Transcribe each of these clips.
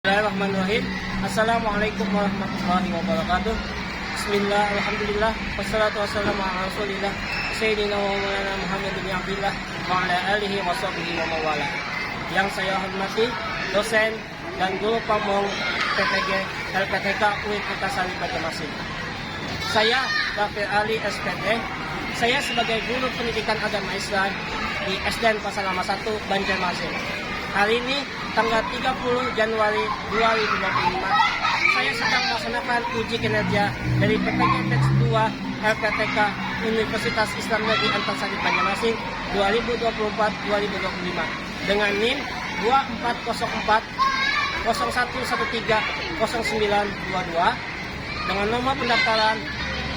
Bismillahirrahmanirrahim. Assalamualaikum warahmatullahi wabarakatuh. Bismillah, alhamdulillah, wassalatu wassalamu ala rasulillah Sayyidina wa maulana Muhammad bin Abdillah wa ala alihi wa sahbihi wa mawala. Yang saya hormati dosen dan guru pamong PPG LPTK UIN Antasari Banjarmasin. Saya Dafir Ali SPD. Saya sebagai guru pendidikan agama Islam di SDN Pasar Lama 1 Banjarmasin. Hari ini tanggal 30 Januari 2025, saya sedang melaksanakan uji kinerja dari PPG Batch 2 LPTK Universitas Islam Negeri Antasari Banjarmasin 2024-2025 dengan NIM 2404 0113 0922 dengan nomor pendaftaran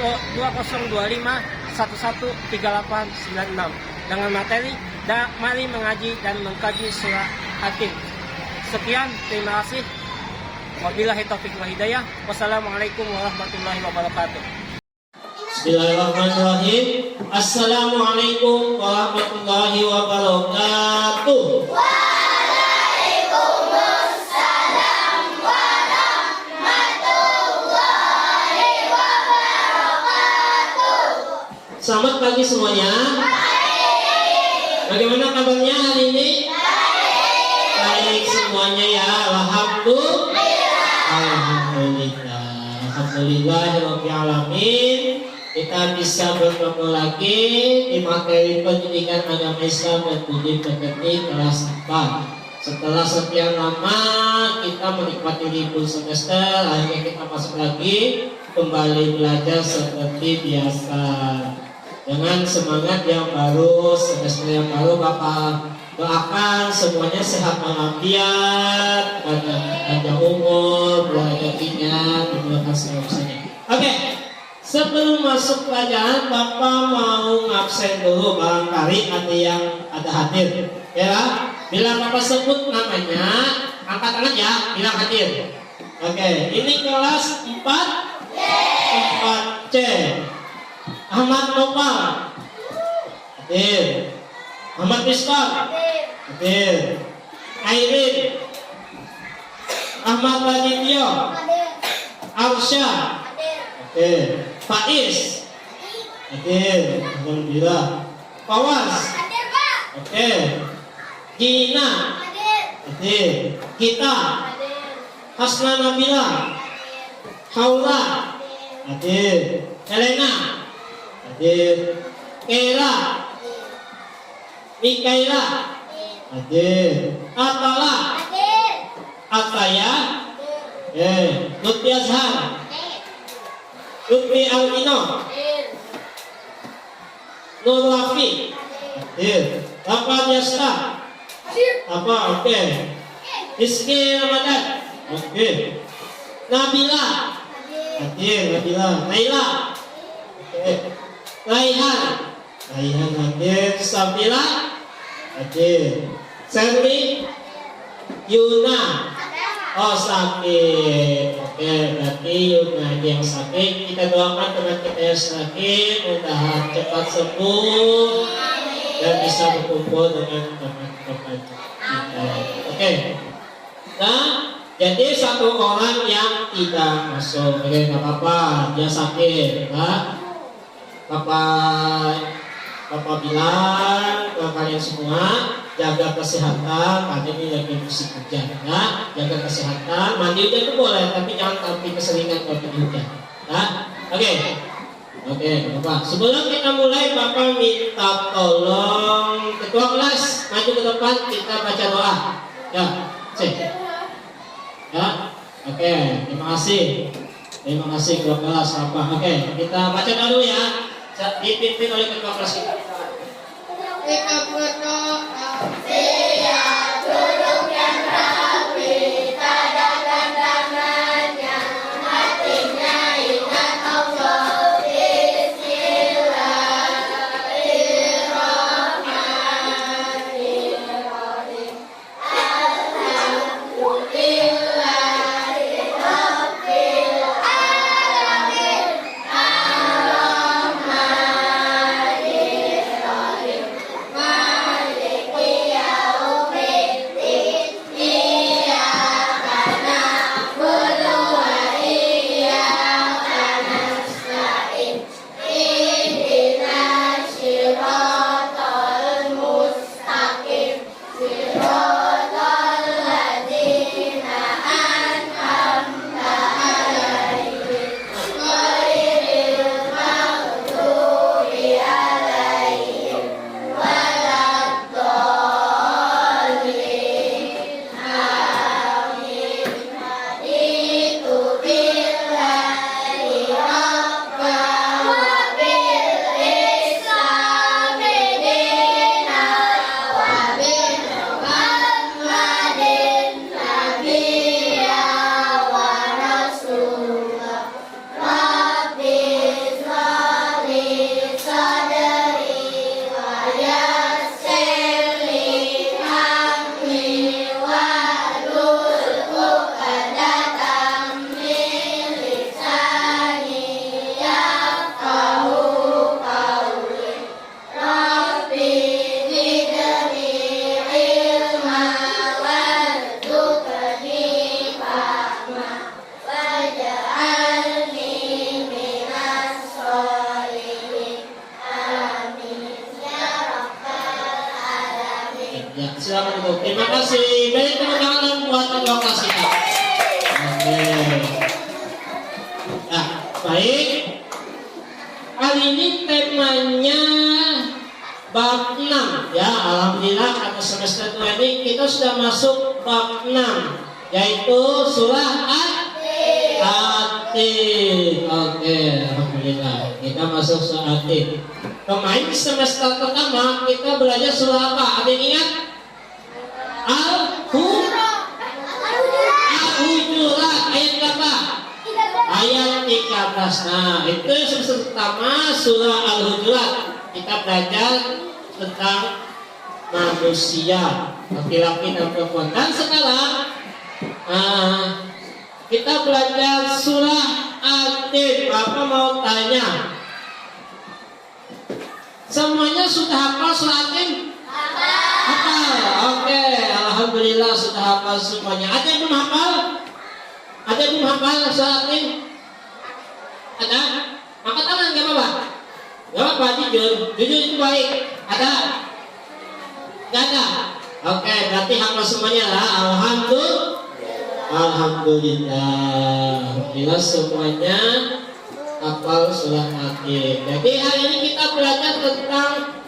2025 113896 dengan materi mari mengaji dan mengkaji surah Hakim. Sekian, terima kasih. Wabillahi taufiq wal hidayah. Wassalamualaikum warahmatullahi wabarakatuh. Bismillahirrahmanirrahim. Assalamualaikum warahmatullahi wabarakatuh. Waalaikumsalam warahmatullahi wabarakatuh. Selamat pagi semuanya. Bagaimana kabarnya hari ini? Baik semuanya ya. Alhamdulillahirrahmanirrahim. Kita bisa bertemu lagi di materi pendidikan agama Islam dan budi pekerti kelas 4. Setelah sekian lama kita menikmati libur semester, akhirnya kita masuk lagi kembali belajar seperti biasa. Dengan semangat yang baru, semester yang baru, Bapak doakan semuanya sehat walafiat, panjang umur, berada ingat, dimulakan semuanya. Oke, sebelum masuk pelajaran, Bapak mau ngabsen dulu barangkali ada yang hadir, ya. Bila Bapak sebut namanya, angkat tangan ya, bilang hadir. Oke, ini kelas 4C. Ahmad Nopal hadir. Ahmad Miskal hadir. Airin. Ahmad Radityo Arsya hadir. Faiz hadir. Alhamdulillah. Fawas hadir. Gina hadir. Kita Hasna Nabila Haula hadir. Helena hadir. Kera Mikaela hadir. Atala Ataya Lutfi Azhar Lutfi Alino Nur Rafi hadir. Bapak Yasta apa? Oke. Rizky Ramadan oke. Nabila hadir. Nabila. Naila oke. Raihan hadir. Sabila hadir. Serli Yuna oh sakit. Oke, berarti Yuna yang sakit. Kita doakan teman kita yang sakit mudah cepat sembuh dan bisa berkumpul dengan teman-teman kita. Oke. Nah, jadi satu orang yang tidak masuk, oke, nggak apa-apa, dia sakit, nah, Bapak bilang ke kalian semua jaga kesehatan, karena ini lagi musim hujan, ya. Jaga kesehatan, mandi hujan itu boleh, tapi jangan sampai keseringan kalau hujan. Nah, oke, Bapak. Sebelum kita mulai, Bapak minta tolong ketua kelas maju ke depan, kita baca doa. Ya, cek. Ya, oke, terima kasih. Terima kasih ketua kelas Bapak. Oke, kita baca dulu ya. Dipimpin oleh ketua kelas kita. Kita berdoa. Siap duduk yang rapi, tadahkan tangannya, hatinya ingat Allah. Bismillahirrahmanirrahim. Alhamdulillahirabbil alamin. Ar-Rahmanir Rahim. Ya, silakan duduk. Terima kasih. Beri tepuk tangan buat kedua kelas kita. Oke. Nah, baik. Kali ini temanya bab 6 ya. Alhamdulillah pada semester 2 ini kita sudah masuk bab 6 yaitu surah At-Tin. Oke, alhamdulillah kita masuk surah At-Tin. Kemarin di semester pertama kita belajar surah apa? Ada yang ingat? Al-Hujurat ayat berapa? Ayat 13. Nah, itu semester pertama surah Al-Hujurat. Kita belajar tentang manusia, laki-laki dan perempuan. Dan sekarang kita belajar surah At-Tin. Bapak mau tanya, semuanya sudah hafal surah At-Tin? Hafal. Oke, alhamdulillah sudah hafal semuanya. Ada yang belum hafal? Ada yang belum hafal surah At-Tin? Ada? Angkat tangan, nggak apa-apa. Nggak apa-apa, jujur itu baik. Ada? Nggak ada? Oke, berarti hafal semuanya lah. Alhamdulillah semuanya hafal surah At-Tin. Jadi hari ini kita belajar tentang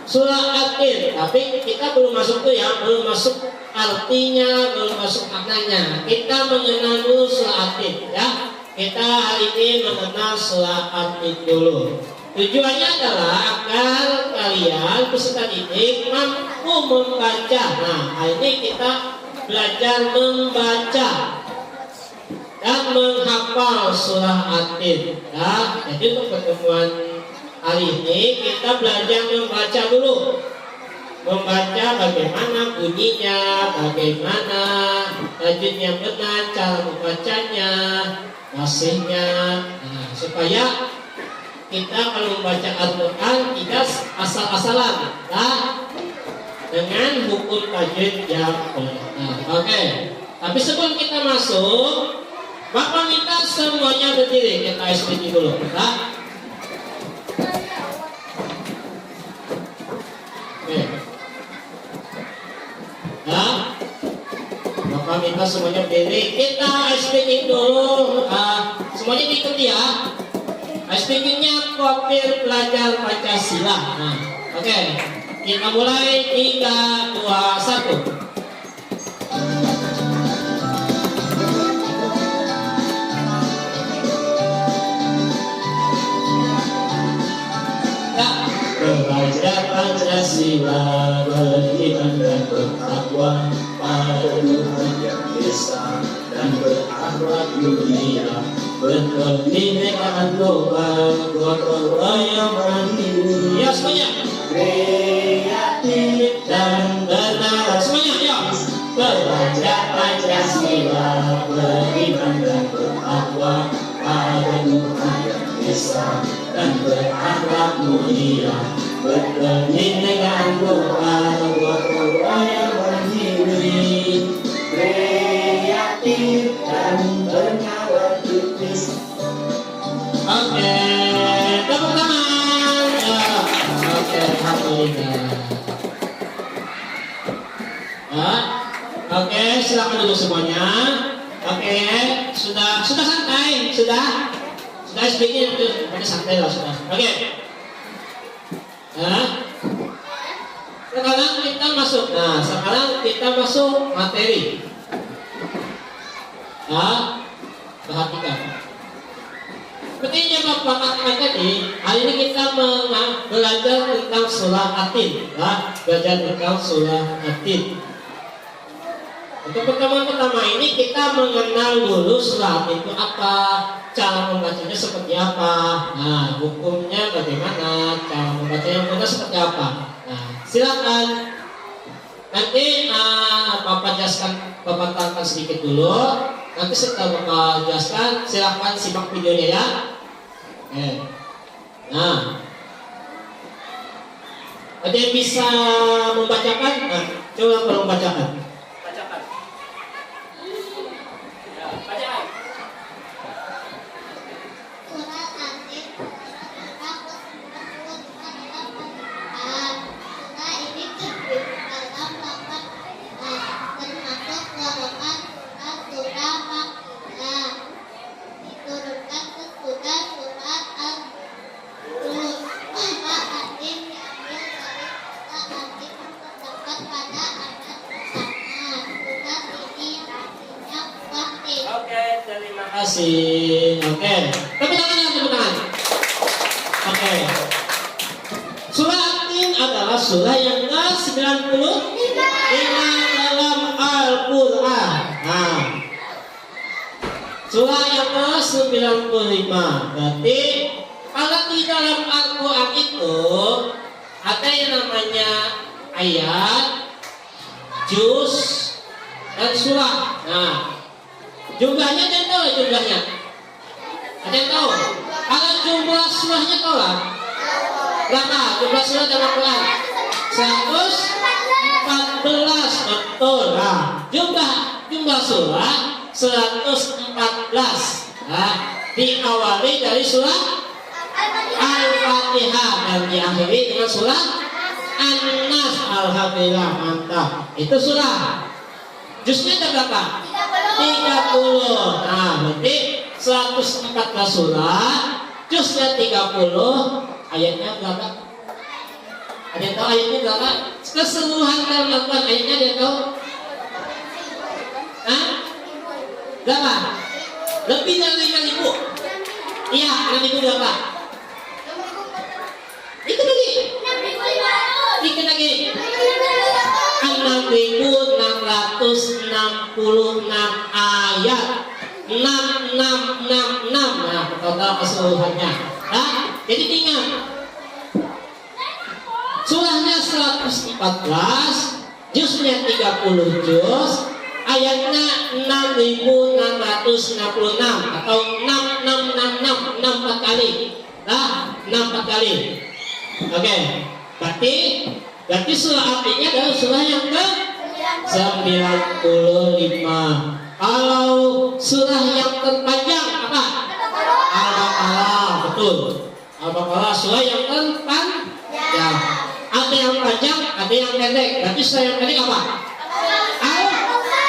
surah At-Tin, tapi kita belum masuk tuh ya, belum masuk artinya, belum masuk maknanya. Kita mengenal dulu surah At-Tin ya. Kita hari ini mengenal surah At-Tin dulu. Tujuannya adalah agar kalian peserta didik mampu membaca. Nah, hari ini kita belajar membaca dan menghafal surah At-Tin. Ya, jadi untuk pertemuan hari ini kita belajar membaca dulu. Membaca bagaimana bunyinya, bagaimana tajwidnya benar, cara membacanya, fasihnya. Nah, supaya kita kalau membaca Al-Quran tidak asal-asalan, nah, dengan hukum tajwid yang benar. Oke. Tapi sebelum kita masuk, Bapak minta semuanya berdiri. Kita SPT dulu. Nah. Oke. Nah, Bapak minta semuanya berdiri. Kita SPT dulu. Semuanya diikuti ya. SPT-nya Kopir Pelajar Pancasila. Nah, oke. Kita mulai 3, 2, 1. Belajar Pancasila, beriman dan bertakwa pada Tuhan Yang Esa dan berakhlak mulia, berkebinekaan global, gotong yang mandiri. Ya semuanya. Kreatif dan benar. Semuanya, ya. Belajar Pancasila, beriman dan bertakwa pada Tuhan Yang Esa dan berakhlak mulia, berkebinekaan global, gotong yang mandiri, kreatif dan bernyawa kritis. Oke, tepuk tangan. Oke, alhamdulillah. Oke, silakan duduk semuanya. Oke, sudah santai, sudah sedikit itu pada santai lah sudah. Oke. Sekarang kita masuk. Nah, sekarang kita masuk materi. Perhatikan. Seperti yang Bapak katakan tadi, hari ini kita belajar tentang surah At-Tin. Belajar tentang surah At-Tin. Untuk pertemuan pertama ini kita mengenal dulu surah At-Tin itu apa, cara membacanya seperti apa, nah hukumnya bagaimana, cara membaca yang benar seperti apa. Nah silakan nanti Bapak jelaskan, Bapak terangkan sedikit dulu. Nanti setelah Bapak jelaskan, silakan simak videonya ya. Nah, ada yang bisa membacakan? Nah, coba kalau membacakan. pada adat bersama. Tugas ini artinya waktu. Oke, terima kasih. Oke, tepuk tangan ya, tepuk tangan. Oke. Surah At-Tin adalah surah yang ke-95 dalam Al-Quran. Nah, surah yang ke-95. Berarti kalau di dalam Al-Quran itu ada yang namanya ayat, juz, dan surah. Nah, jumlahnya ada yang tahu jumlahnya? Ada yang tahu? Kalau jumlah surahnya tahu lah? Berapa jumlah surah dalam Al-Quran? 114, betul. Nah, jumlah surah 114. Nah, diawali dari surah Al-Fatihah dan diakhiri dengan surah An-Nas. Alhamdulillah, mantap. Itu surah. Juznya ada berapa? 30. Nah, berarti 114 surah, juznya 30, ayatnya berapa? Ada yang tahu ayatnya berapa? Keseluruhan dalam Al-Quran ayatnya ada yang tahu? Hah? Berapa? Lebih dari 5.000. Iya, 6.000 berapa? Ikut lagi. Ikut lagi. 6.666 ayat. 6666. Nah, total keseluruhannya. Nah, jadi ingat. Surahnya 114, juznya 30 juz, ayatnya 6.666 atau 6666, 64 kali. Nah, 64 kali. Oke, berarti surah artinya adalah surah yang ke-95. Kalau surah yang terpanjang apa? Al-Baqarah, betul. Al-Baqarah surah yang terpanjang. Ada yang panjang, ada yang pendek. Berarti surah yang pendek apa?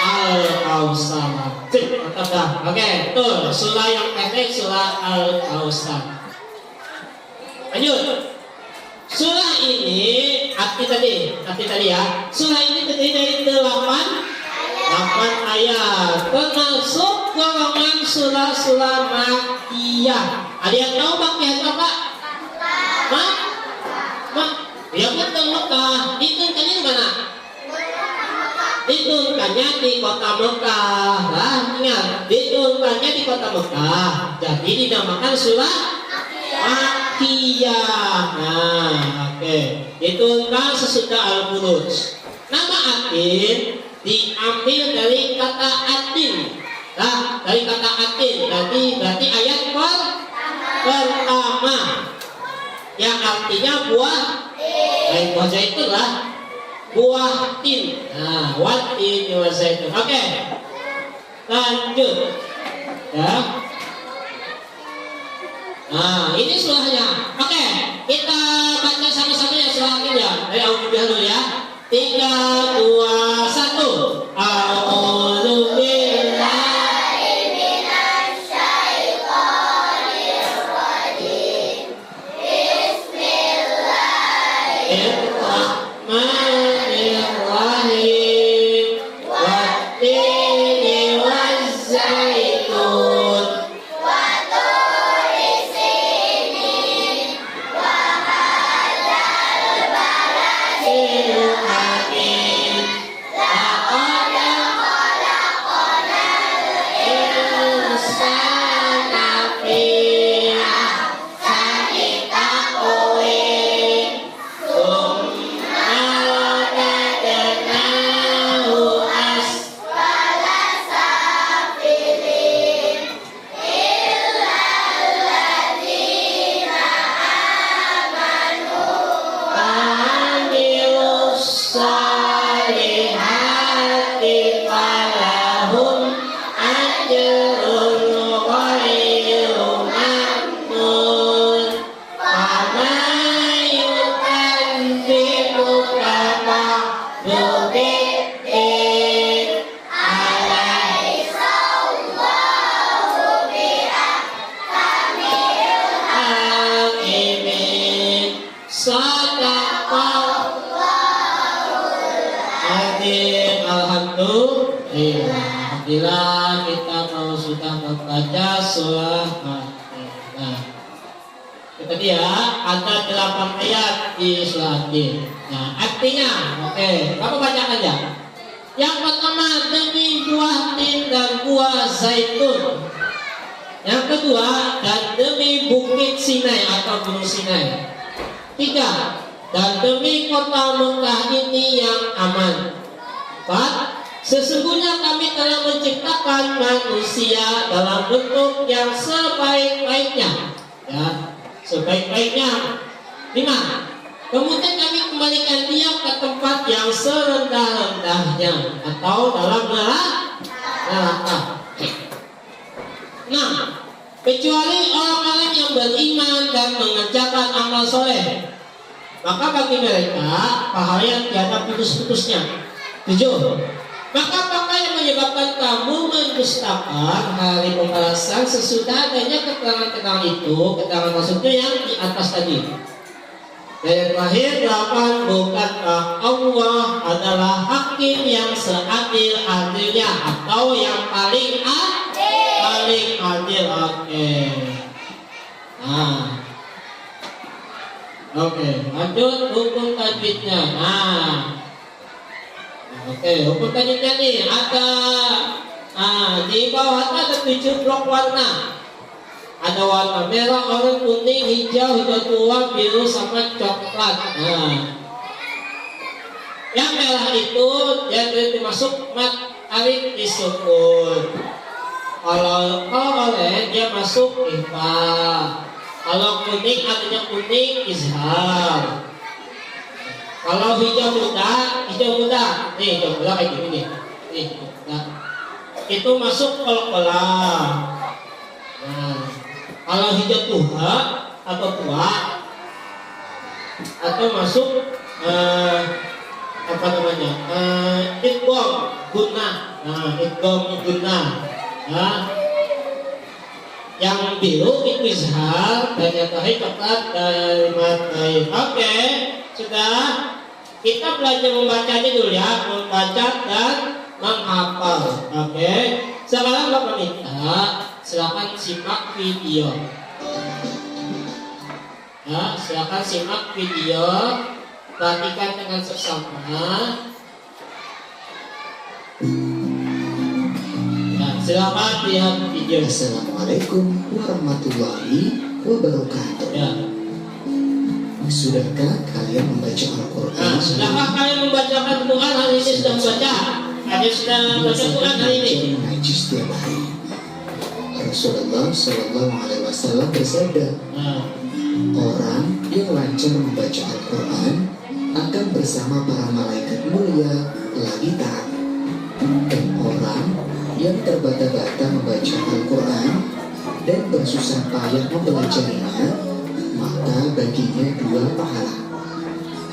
Al-Kautsar. Mantap dah. Oke, betul. Surah yang pendek surah Al-Kautsar. Lanjut. Surah ini arti tadi ya. Surah ini terdiri dari 8 ayat. Termasuk golongan surah-surah Makkiyah. Ada yang tahu Makkiyah itu apa? Ya betul, Mekah. Diturunkannya di mana? Diturunkannya di kota Mekah. Nah, ingat, diturunkannya di kota Mekah. Jadi dinamakan surah Makkiyah. Nah, oke. Diturunkan sesudah Al-Buruj. Nama At-Tin diambil dari kata Atin. Nah, dari kata Atin. Berarti ayat pertama yang artinya buah. Lain buah zaitun lah, buah tin. Nah, watin buah zaitun. Oke, lanjut ya. Nah, ini surahnya. Oke, kita baca sama-sama ya surah ini ya. Dari Al-Fatihah dulu ya. 3, 2, 1. A'udzu billahi minasyaitonir rajim. Bismillahirrahmanirrahim. Wattini wazzaitun. Hakim. Yatim, alhamdulillah. Bila kita mau sudah membaca surah Fatihah. Itu dia, ada 8 ayat di surah Yatim. Nah, artinya, oke, kamu bacakan aja. Yang pertama, demi buah tin dan buah zaitun. Yang kedua, dan demi bukit Sinai atau gunung Sinai. 3, dan demi kota Mekah ini yang aman. 4, sesungguhnya kami telah menciptakan manusia dalam bentuk yang sebaik-baiknya. Ya, sebaik-baiknya. 5, kemudian kami kembalikan dia ke tempat yang serendah-rendahnya atau dalam neraka. 6, kecuali orang-orang yang beriman dan mengerjakan amal soleh, maka bagi mereka pahala yang tiada putus-putusnya. 7, maka apakah yang menyebabkan kamu mendustakan hari pembalasan sesudah adanya keterangan-keterangan itu? Keterangan maksudnya yang di atas tadi. Dan yang terakhir 8, bukankah Allah adalah hakim yang seadil-adilnya atau yang paling adil. Oke, lanjut hukum tajwidnya. Hukum tajwidnya nih ada di bawah ada 7 blok warna. Ada warna merah, oranye, kuning, hijau, hijau tua, biru, sama coklat. Yang merah itu dia masuk mat alif disukun. Kalau oranye dia masuk ikhfa. Kalau kuning artinya kuning izhar. Kalau hijau muda, nih hijau muda kayak gini nih. Nih, itu masuk kolak-kolak. Kalau hijau tua atau masuk idgham gunnah. Idgham gunnah. Yang biru itu izhar dan yang terakhir coklat kalimat baik. Oke, sudah. Kita belajar membacanya dulu ya, membaca dan menghafal. Oke. Sekarang Bapak minta silakan simak video. Silakan simak video. Perhatikan dengan seksama. Silakan lihat video. Assalamualaikum warahmatullahi wabarakatuh. Ya. Sudahkah kalian membaca Al-Quran? Sudahkah kalian membacakan Quran hari ini? Sudah membaca? Ada sudah baca Quran hari ini? Mengaji setiap hari. Rasulullah Shallallahu Alaihi Wasallam bersabda, orang yang lancar membaca Al-Quran akan bersama para malaikat mulia lagi taat. Dan orang yang terbata-bata membaca Al-Quran dan bersusah payah mempelajarinya, maka baginya 2 pahala.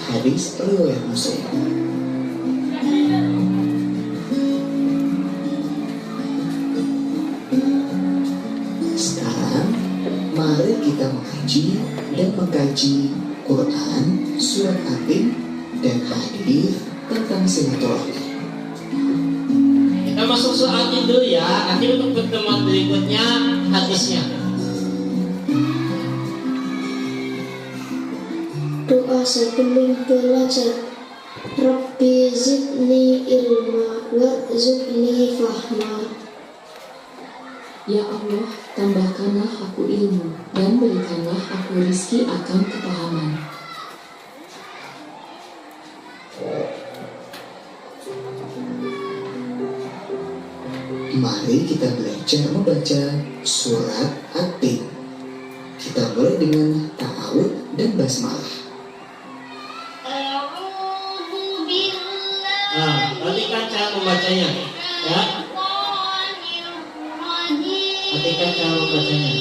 Hadis riwayat Muslim. Sekarang mari kita mengaji dan mengkaji Quran, surat At-Tin dan hadis tentang silaturahmi. Kita masuk soal dulu ya. Nanti untuk pertemuan berikutnya hadisnya. Doa sebelum belajar. Rabbi zidni ilma warzuqni fahma. Ya Allah, tambahkanlah aku ilmu dan berikanlah aku rizki akan kepahaman. Mari kita belajar membaca surat At-Tin. Kita mulai dengan ta'awud dan basmalah. Perhatikan cara membacanya. Ya. Perhatikan cara membacanya.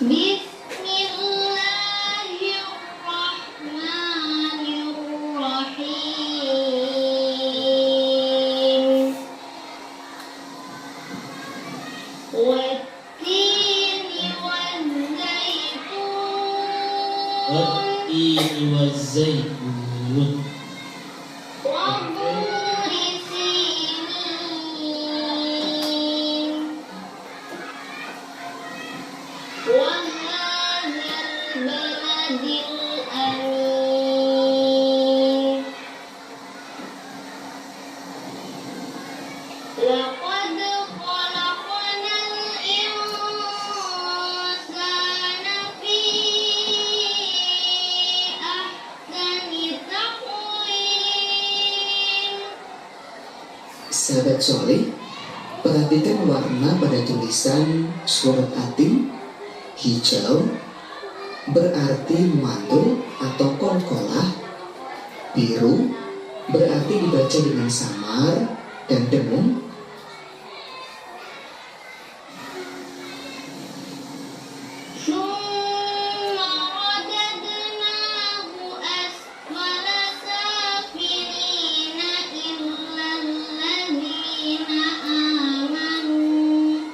Bismillahirrahmanirrahim. Wat-tini waz-zaitun. Wat-tini waz-zaitun. ta'awun. وطور سينين وهذا البلد الأمين لقد خلقنا الإنسان في أحسن تقويم. Sahabat soleh, perhatikan warna pada tulisan surat Atin. Hijau berarti mantul atau kolkolah. Biru berarti dibaca dengan samar dan dengung. ثم رددناه أسفل سافلين إلا الذين آمنوا.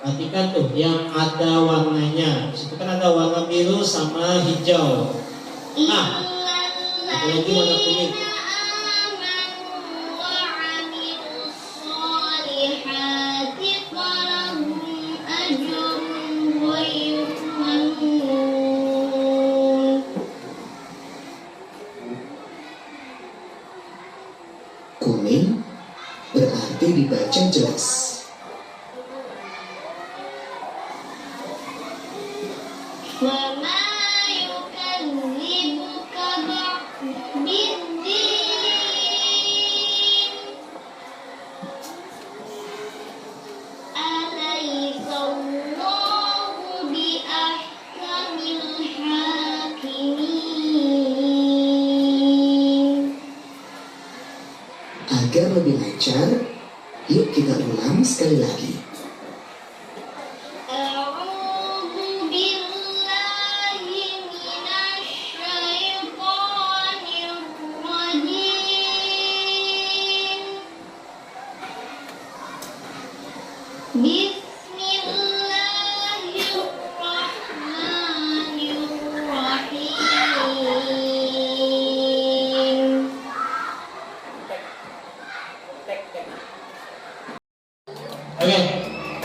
Perhatikan tuh yang ada warnanya. Di situ kan ada warna biru sama hijau. Nah, إلا lagi warna kuning. الذين آمنوا وعملوا الصالحات فلهم أجر غير ممنون. Kuning berarti dibaca jelas. وما يكذبك بعد بالدين أليس الله بأحكم الحاكمين. Agar lebih lancar, yuk kita ulang sekali lagi. أعوذ بالله من الشيطان الرجيم. بسم الله الرحمن الرحيم.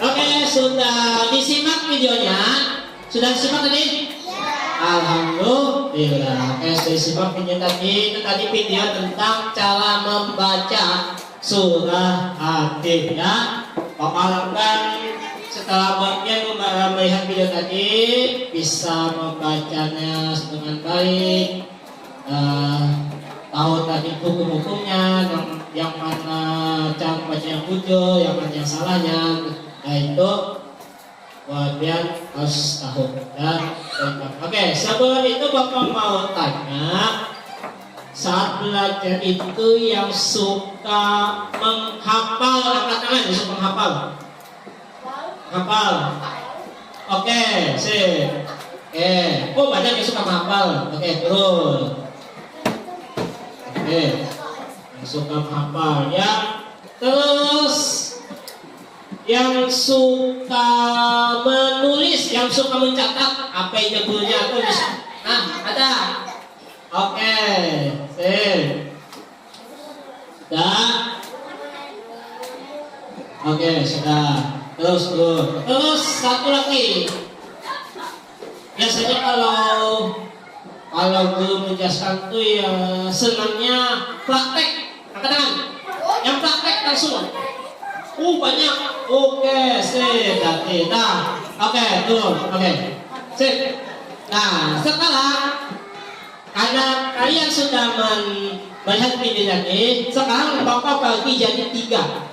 Oke, sudah disimak videonya? Sudah disimak tadi? Alhamdulillah. Oke, sudah disimak video tadi. Itu tadi video tentang cara membaca surah Atin ya. Bapak harapkan setelah bagian melihat video tadi bisa membacanya dengan baik. Tahu tadi hukum-hukumnya, yang mana cara baca yang betul, yang mana yang salahnya. Nah itu bagian harus tahu dan oke, sebelum itu Bapak mau tanya, saat belajar itu yang suka menghafal, angkat tangan yang suka menghafal. Hafal. Oke, sip. Oh banyak yang suka menghafal. Oke, terus. Oke, yang suka menghafal ya. Terus yang suka menulis, yang suka mencatat apa yang judulnya tulis. Nah, ada. Oke, sip. Sudah. Oke, sudah. Terus satu lagi. Biasanya kalau guru menjelaskan tuh ya senangnya praktek. Angkat tangan. Yang praktek langsung. Banyak. Oke, sip. Nah, oke, tuh. Oke. Sip. Nah, sekarang karena kalian sudah melihat video ini, sekarang Bapak bagi jadi 3.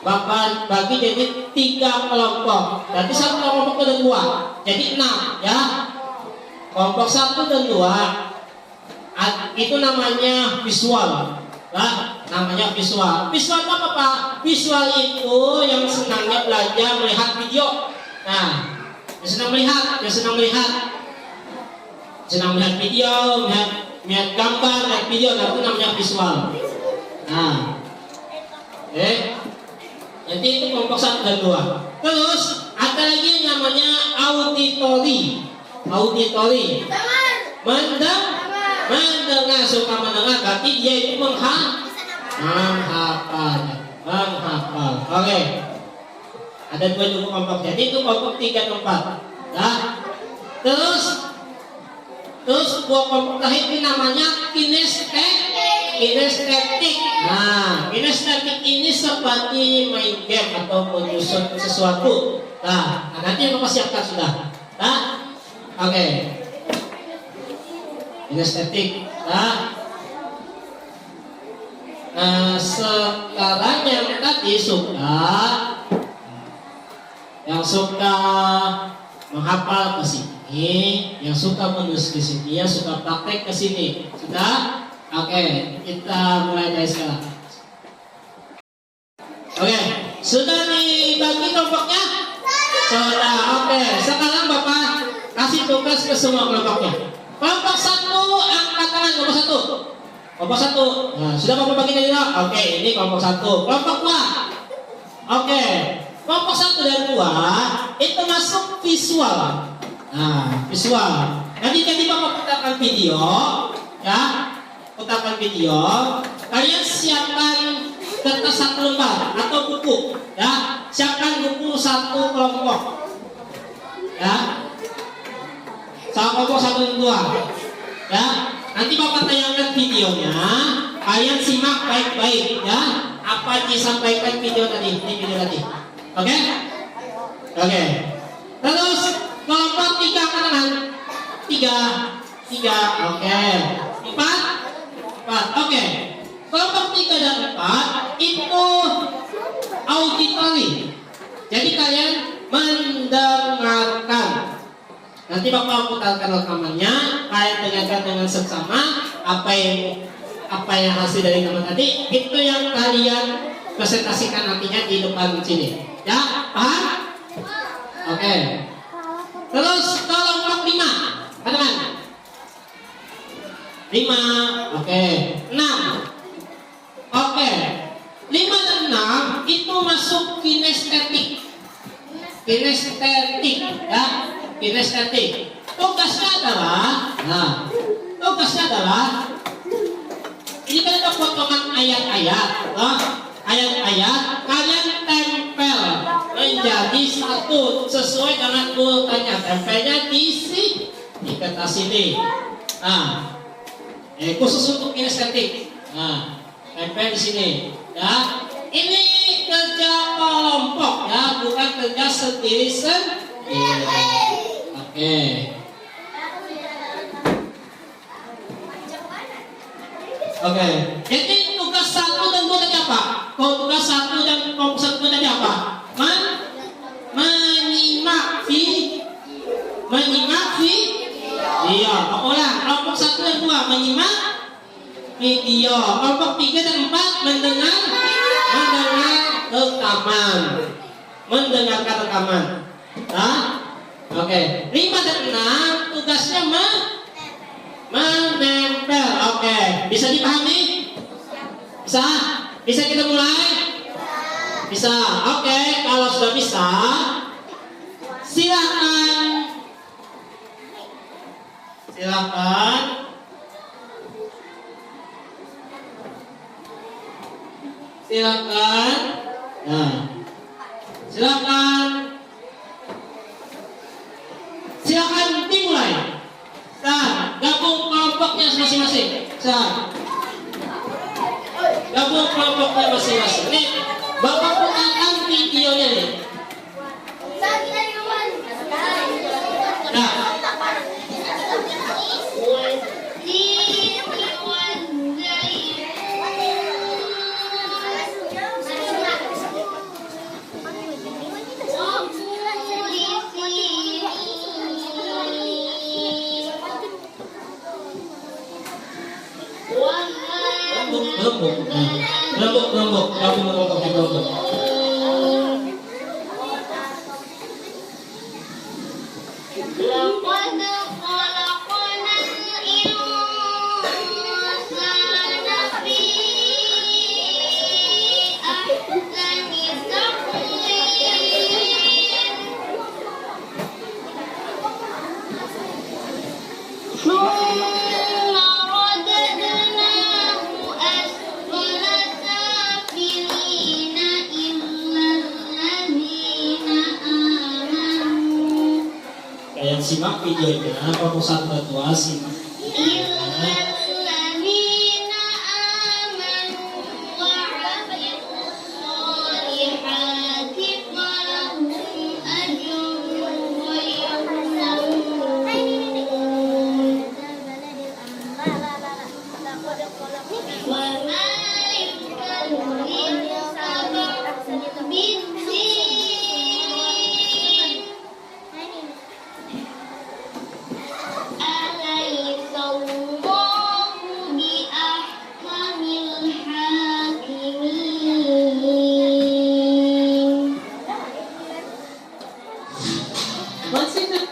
Bapak bagi jadi 3 kelompok. Berarti satu kelompok ada 2, jadi 6 ya. Kelompok 1 dan 2 itu namanya visual. Nah, namanya visual. Visual apa Pak? Visual itu yang senangnya belajar melihat video. Nah, yang senang melihat video, melihat gambar, melihat video, itu namanya visual. Nah, jadi itu kelompok 1 dan 2. Terus ada lagi yang namanya auditory. Auditory. Mendengar, suka mendengar berarti dia itu menghafal. Oke. Ada 2 juga kelompok. Jadi itu kelompok 3 dan 4. Nah, terus 2 kelompok terakhir ini namanya kinestetik. Nah, kinestetik ini seperti main game atau menyusun sesuatu. Nah, nanti Bapak siapkan sudah. Nah, oke. Kinestetik. Nah, sekarang yang suka menghafal ke sini, yang suka menulis ke sini, yang suka praktek ke sini. Sudah? Oke, kita mulai dari sekarang. Oke, sudah dibagi kelompoknya? Sudah. Oke, sekarang Bapak kasih tugas ke semua kelompoknya. Kelompok 1 angkat tangan, kelompok 1. Kelompok 1. Nah, sudah Bapak bagi tadi. Oke, ini kelompok 1. Kelompok 2. Oke. Kelompok 1 dan 2 itu masuk visual. Nah, visual. Nanti Bapak putarkan video, ya. Putarkan video. Kalian siapkan kertas 1 lembar atau buku, ya. Siapkan buku 1 kelompok, ya. Kelompok 1 dan 2, ya. Nanti Bapak tayangkan videonya. Kalian simak baik-baik, ya. Apa yang disampaikan video tadi? Ini video tadi. Oke? Oke. Terus kelompok 3 kanan. 3. Oke. 4. Oke. Kelompok 3 dan 4 itu auditory. Jadi kalian mendengarkan. Nanti Bapak putarkan rekamannya. Kalian dengarkan dengan seksama apa yang hasil dari rekaman tadi. Itu yang kalian presentasikan nantinya di depan sini. Ya, paham? Oke. Terus kelompok 5, teman-teman. 5, oke. 6, oke. 5 dan 6 itu masuk kinestetik, ya, kinestetik. Tugasnya adalah, ini kan ada potongan ayat-ayat, ayat-ayat kalian tempel menjadi satu sesuai dengan urutannya. Tempelnya di kertas ini. Nah, khusus untuk kinestetik. Nah, tempel di sini. Ya, ini kerja kelompok, ya, bukan kerja sendiri. Oke. Oke. Jadi tugas 1 dan 2 tadi apa? Tugas 1 dan kelompok 1 tadi apa? Menyimak iya. Ulang. Kelompok 1 dan 2 menyimak video. Kelompok 3 dan 4 mendengarkan rekaman. Nah, oke. 5 dan 6 tugasnya menempel. Oke, bisa dipahami? Bisa kita mulai? Bisa. Oke, kalau sudah bisa, silakan. Nah, silakan dimulai. Gabung kelompoknya masing-masing. Gabung kelompoknya masing-masing. Nih, Bapak putarkan videonya nih. Nah, kelompok. ثم رددناه أسفل سافلين إلا الذين آمنوا Kayak simak videonya, perusahaan batu simak. إلا الذين آمنوا وعملوا الصالحات فلهم أجر غير ممنون وما يكذب بالدين أليس الله بأحكم الحاكمين Masih tak?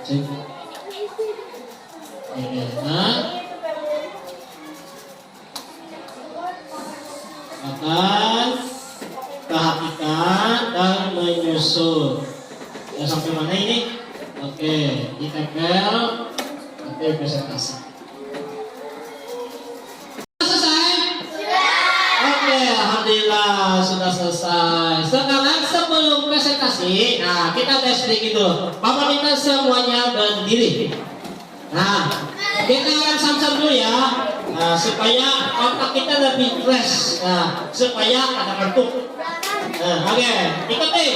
Cek. Nah, akan perhatikan dan menyusun. Ya sampai mana ini? Oke, ditempel. Oke, presentasi. Selesai? Oke, alhamdulillah sudah selesai. Sekarang sebelum presentasi, nah kita tes sedikit dulu. Bapak minta semuanya berdiri. Nah, kita akan sam-sam dulu ya, nah, supaya otak kita lebih fresh. Nah, supaya ada bentuk. Nah, oke, ikuti.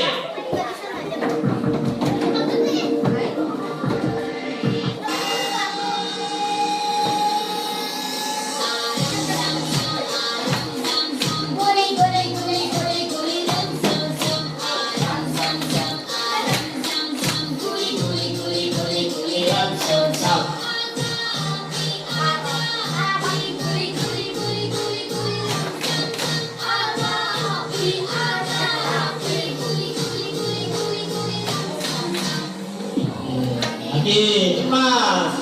Lagi, cepat.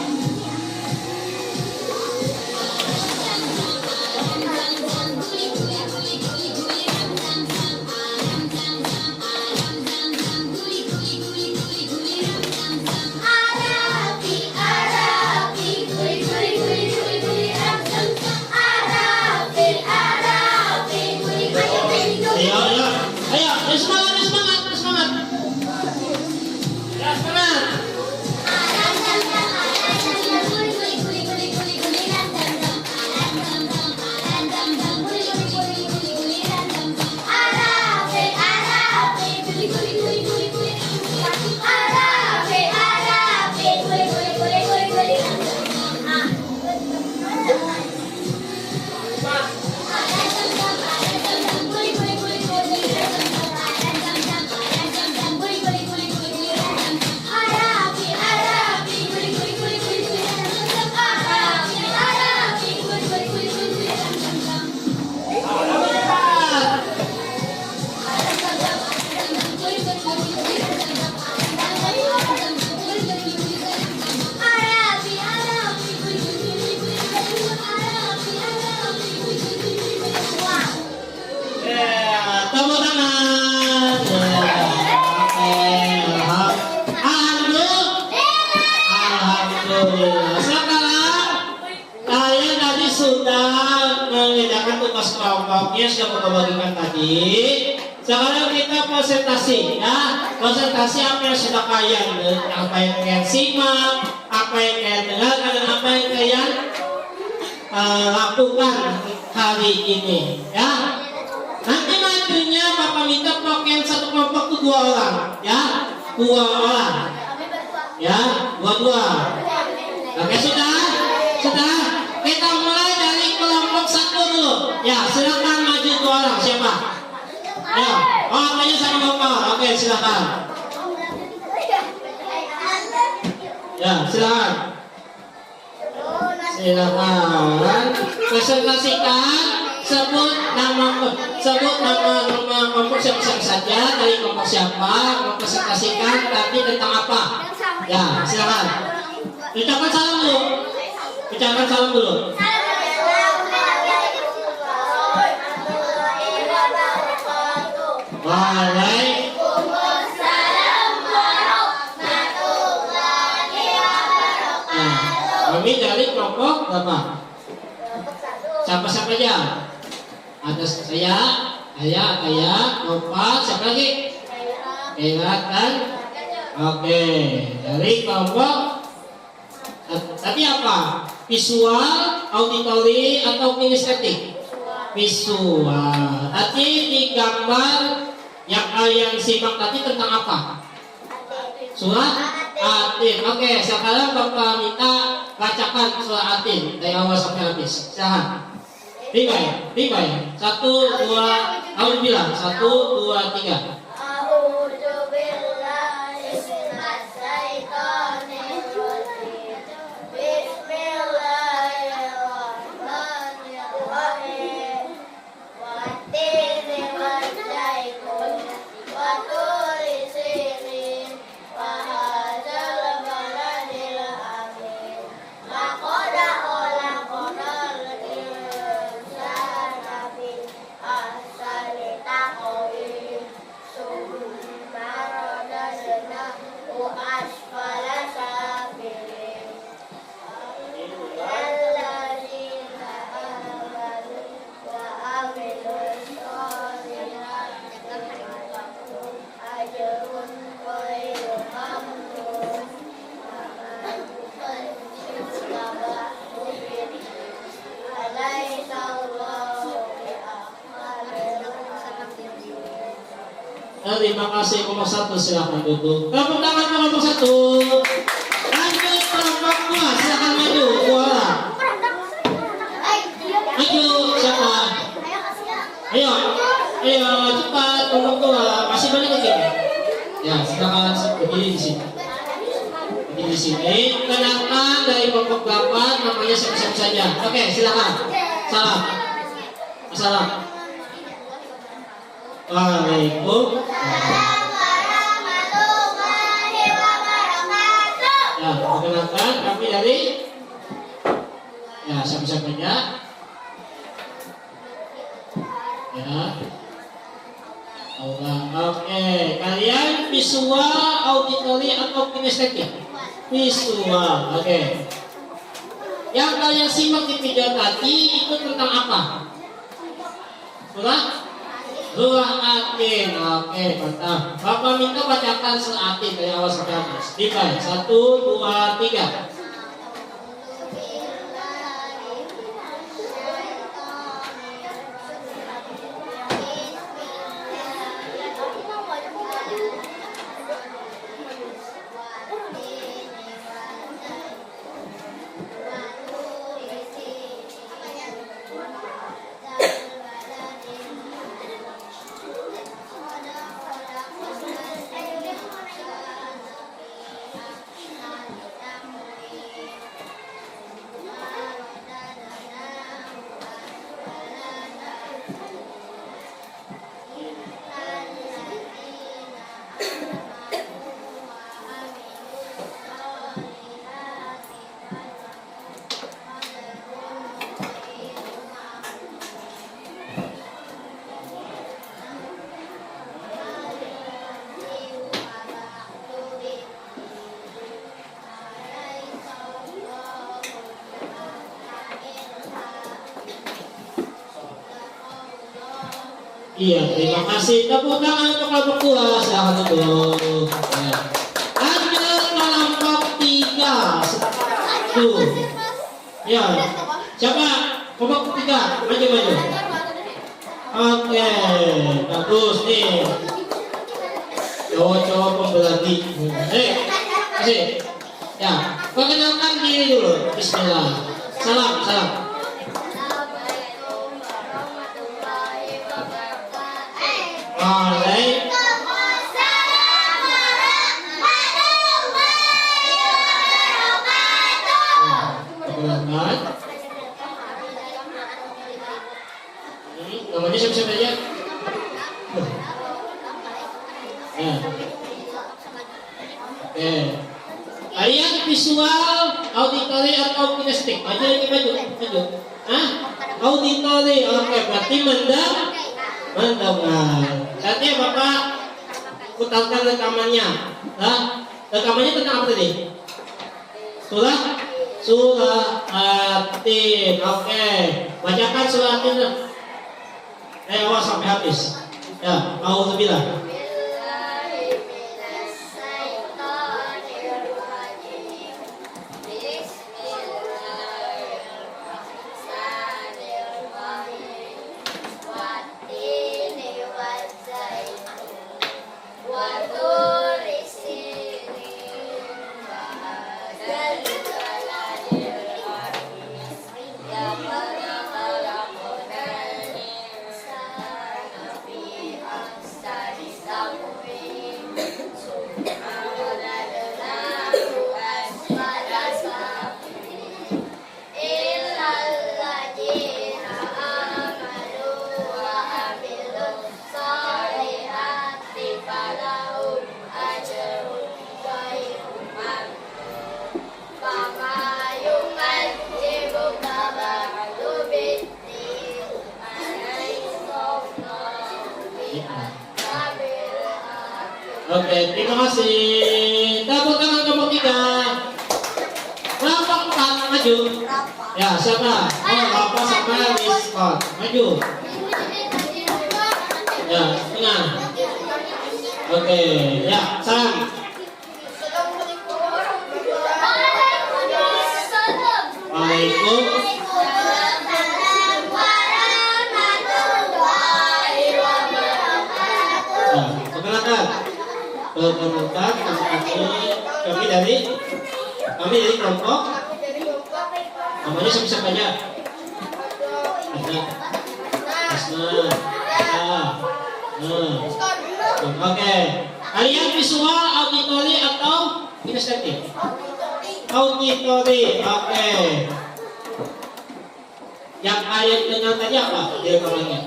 Ayo, ayo, ayo, semangat, semangat, semangat. Ya, semangat. Tepuk tangan. Alhamdulillah. Sekarang kalian tadi sudah mengerjakan tugas kelompoknya, sudah membagikan tadi. Sekarang kita presentasi ya. Presentasi apa yang sudah kalian simak, apa yang kalian dengar, dan apa yang kalian lakukan hari ini ya. Nanti majunya Bapak minta pokoknya satu kelompok itu 2 orang ya, 2 orang ya, 2-2. Oke, sudah kita mulai dari kelompok 1 dulu ya. Silakan maju 2 orang. Siapa? Ayo, oh namanya sama Bapak. Oke, silakan ya, silakan presentasikan. Sebut nama kelompok siapa saja, dari kelompok siapa, mempresentasikan tapi tentang apa. Ya, silakan. Ucapkan salam dulu. Waalaikumsalam. berapa? Siapa aja? Ada saya, Ayah, Nova, siapa lagi? Khairat kan? Oke, dari kelompok tadi apa? Visual, auditory, atau kinestetik? Visual. Tadi di gambar yang kalian simak tadi tentang apa? Surat Atin. Oke, sekarang Bapak minta bacakan surat Atin dari awal sampai habis. Silahkan. Tiga ya? 1, 2, kamu bilang 1, 2, 3. Terima kasih kelompok 1, silakan duduk. Tepuk tangan kelompok 1. Lanjut kelompok 2, silakan maju 2 orang. Maju siapa? Ayo cepat kelompok 2. Masih balik lagi. Ya silakan berdiri di sini. Berdiri di sini. Kenalkan dari kelompok 8 namanya siapa saja. Oke silakan. Salam. Waalaikumsalam. Ya, perkenalkan kami dari siapa-siapanya. Ya. Oke, kalian visual, auditory atau kinestetik? Visual. Oke. Yang kalian simak di video tadi itu tentang apa? Surat Atin. Oke, mantap. Bapak minta bacakan surat Atin dari awal sampai habis. 1, 2, 3. Iya, terima kasih. Tepuk tangan untuk kelompok 2. Silahkan duduk. Ya. Lanjut kelompok 3. 1. Ya. Siapa? Kelompok 3. Maju. Oke, bagus nih. Cowok-cowok pemberani. Kasih. Ya, perkenalkan diri dulu. Bismillah. Salam. Namanya siapa aja? Kalian visual, auditory atau kinestetik? Maju. Auditory. Oke, berarti mendengar. Nanti Bapak putarkan rekamannya. Rekamannya tentang apa tadi? Surat suratin. Oke, bacakan suratin. Awas sampai habis. Ya, auzubillah. Oke, terima kasih. Tepuk tangan kelompok 3. Kelompok 4 maju. Ya, siapa? Oh, apa sama Rizkon. Maju. Ya, tengah. Oke, ya, salam. Waalaikumsalam. Perkenalkan kami dari kelompok. Namanya siapa aja? Ada Asna. Oke. Kalian visual, auditori atau kinestetik? Auditori. Oke. Yang kalian dengar tadi apa? Direkamannya.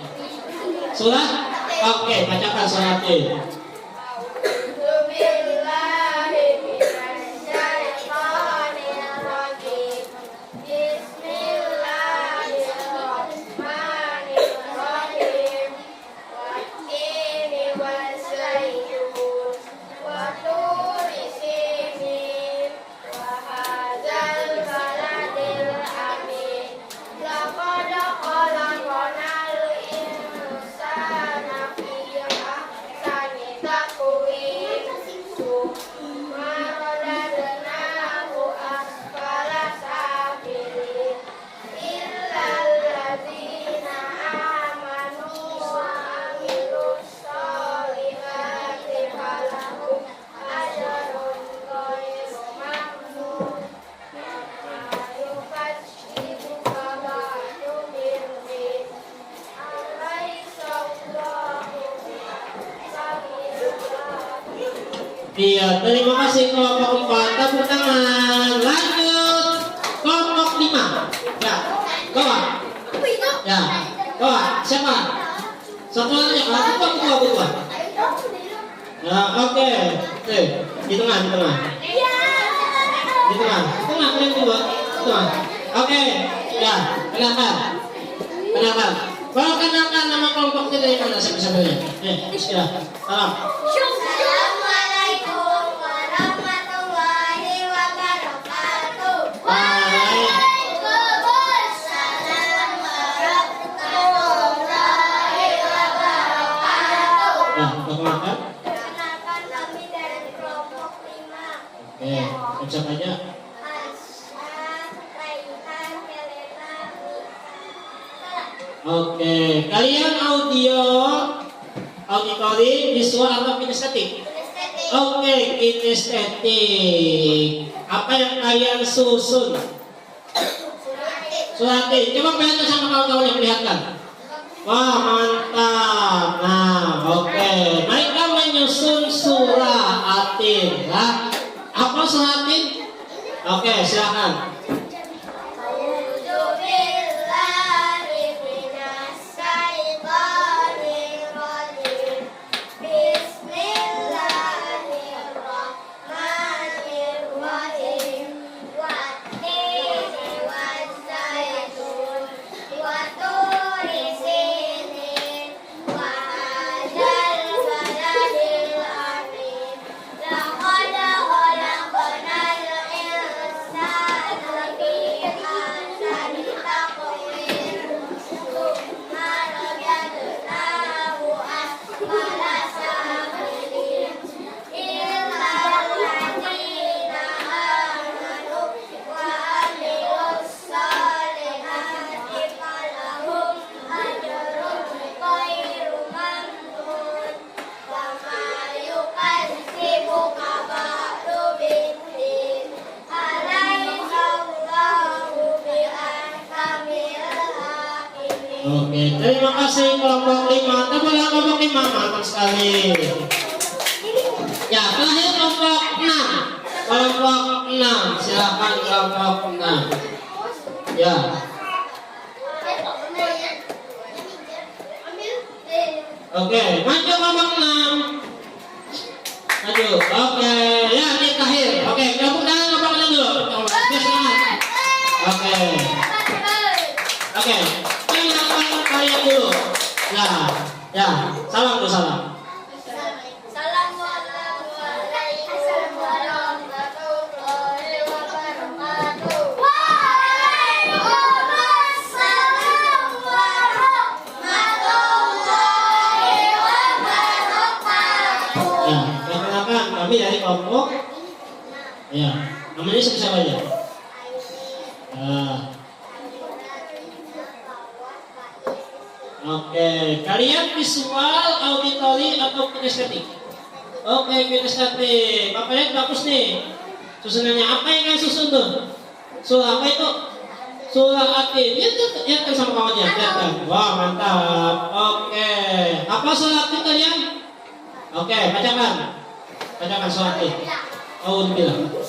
Surat? Oke, bacakan suratnya. Iya, terima kasih kelompok 4. Tepuk tangan. Lanjut kelompok 5. Ya, bawah. Ya, bawah. Siapa? Satu lagi. Kedua. Ya, oke. Di tengah. Di tengah. Kalian kedua. Oke. Ya, kenalkan. Kenalkan nama kelompoknya dari mana? Siapa-siapanya? Bismillah. Salam. Perkenalkan kami dari kelompok 5. Oke, siapa aja? Oke, kalian auditori, visual atau kinestetik? Oke, kinestetik. Apa yang kalian susun? Suratin. Coba perlihatkan sama kawan-kawan yang perlihatkan. Wah, mantap. Nah, oke. Mereka menyusun suratin. Nah, apa suratin? Oke, silakan. terima kasih kelompok 5. Tepuk kelompok 5, mantap sekali. Ya, terakhir kelompok 6. Kelompok 6, silakan kelompok 6. Ya. Oke, maju kelompok 6. Maju. Oke, ya ini terakhir. Oke, kelompok tangan kelompok 6 dulu. Biar semangat. Oke. Oke. Yang kalian dulu. Ya, salam dulu salam. Assalamualaikum warahmatullahi wabarakatuh. Waalaikumsalam warahmatullahi wabarakatuh. Ya, perkenalkan kami dari kelompok. Ya, namanya siapa aja? Oke, kalian visual, auditory atau kinestetik? Oke, kinestetik. Bapak lihat bagus nih. Susunannya apa yang kalian susun tuh? Surah apa itu? Surah Atin. Lihat kan sama kawannya. Lihat kan. Wah, mantap. Oke. Apa surah Atin kalian? Oke, bacakan. Bacakan surah Atin. Alhamdulillah.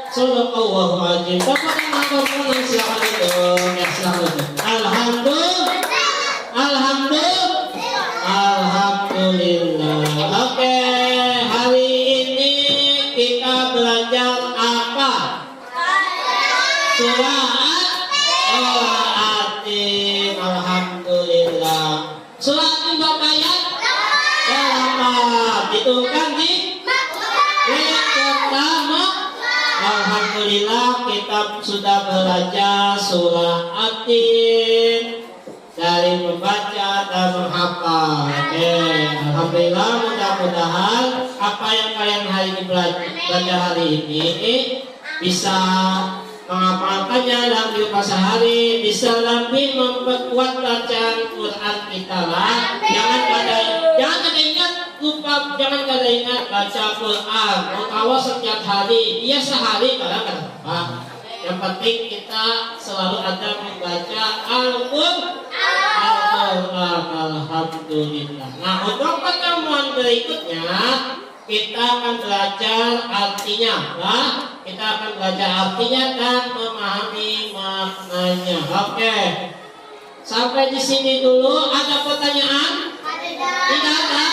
Sallallahu alaihi wasallam. Silakan itu. Ya, silakan itu. Alhamdulillah. Oke, hari ini kita belajar apa? Surah Atin. Alhamdulillah. Surah Atin berapa ayat? 8. Itu kan di pertama. Alhamdulillah kita sudah belajar surah Atin dari membaca dan menghafal. Oke, alhamdulillah, mudah-mudahan apa yang kalian hari ini belajar hari ini bisa menghafalkannya dalam kehidupan sehari, bisa lebih memperkuat bacaan Quran kita lah. Jangan kada ingat lupa, jangan kada ingat baca Quran. Kalau setiap hari, ya sehari kadang apa. Yang penting kita selalu ada membaca Al-Quran. Alhamdulillah. Nah, untuk pertemuan berikutnya kita akan belajar artinya, kita akan belajar artinya dan memahami maknanya. Oke, sampai di sini dulu. Ada pertanyaan? Tidak ada.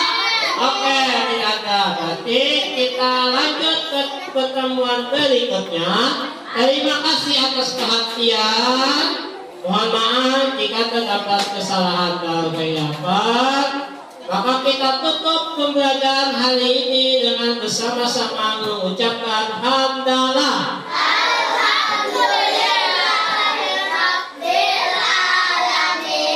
Oke, tidak ada. Berarti kita lanjut ke pertemuan berikutnya. Terima kasih atas perhatian. Mohon maaf jika terdapat kesalahan dan kehilafan. Maka kita tutup pembelajaran hari ini dengan bersama-sama mengucapkan hamdalah.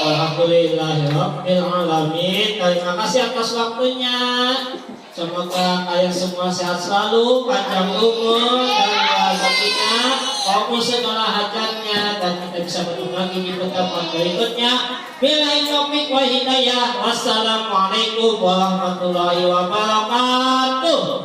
Alhamdulillahirabbil alamin. Terima kasih atas waktunya. Semoga kalian semua sehat selalu, panjang umur dan rezekinya, kabul segala hajatnya, dan kita bisa bertemu lagi di pertemuan berikutnya. Billahi taufiq wa hidayah. Wassalamualaikum warahmatullahi wabarakatuh.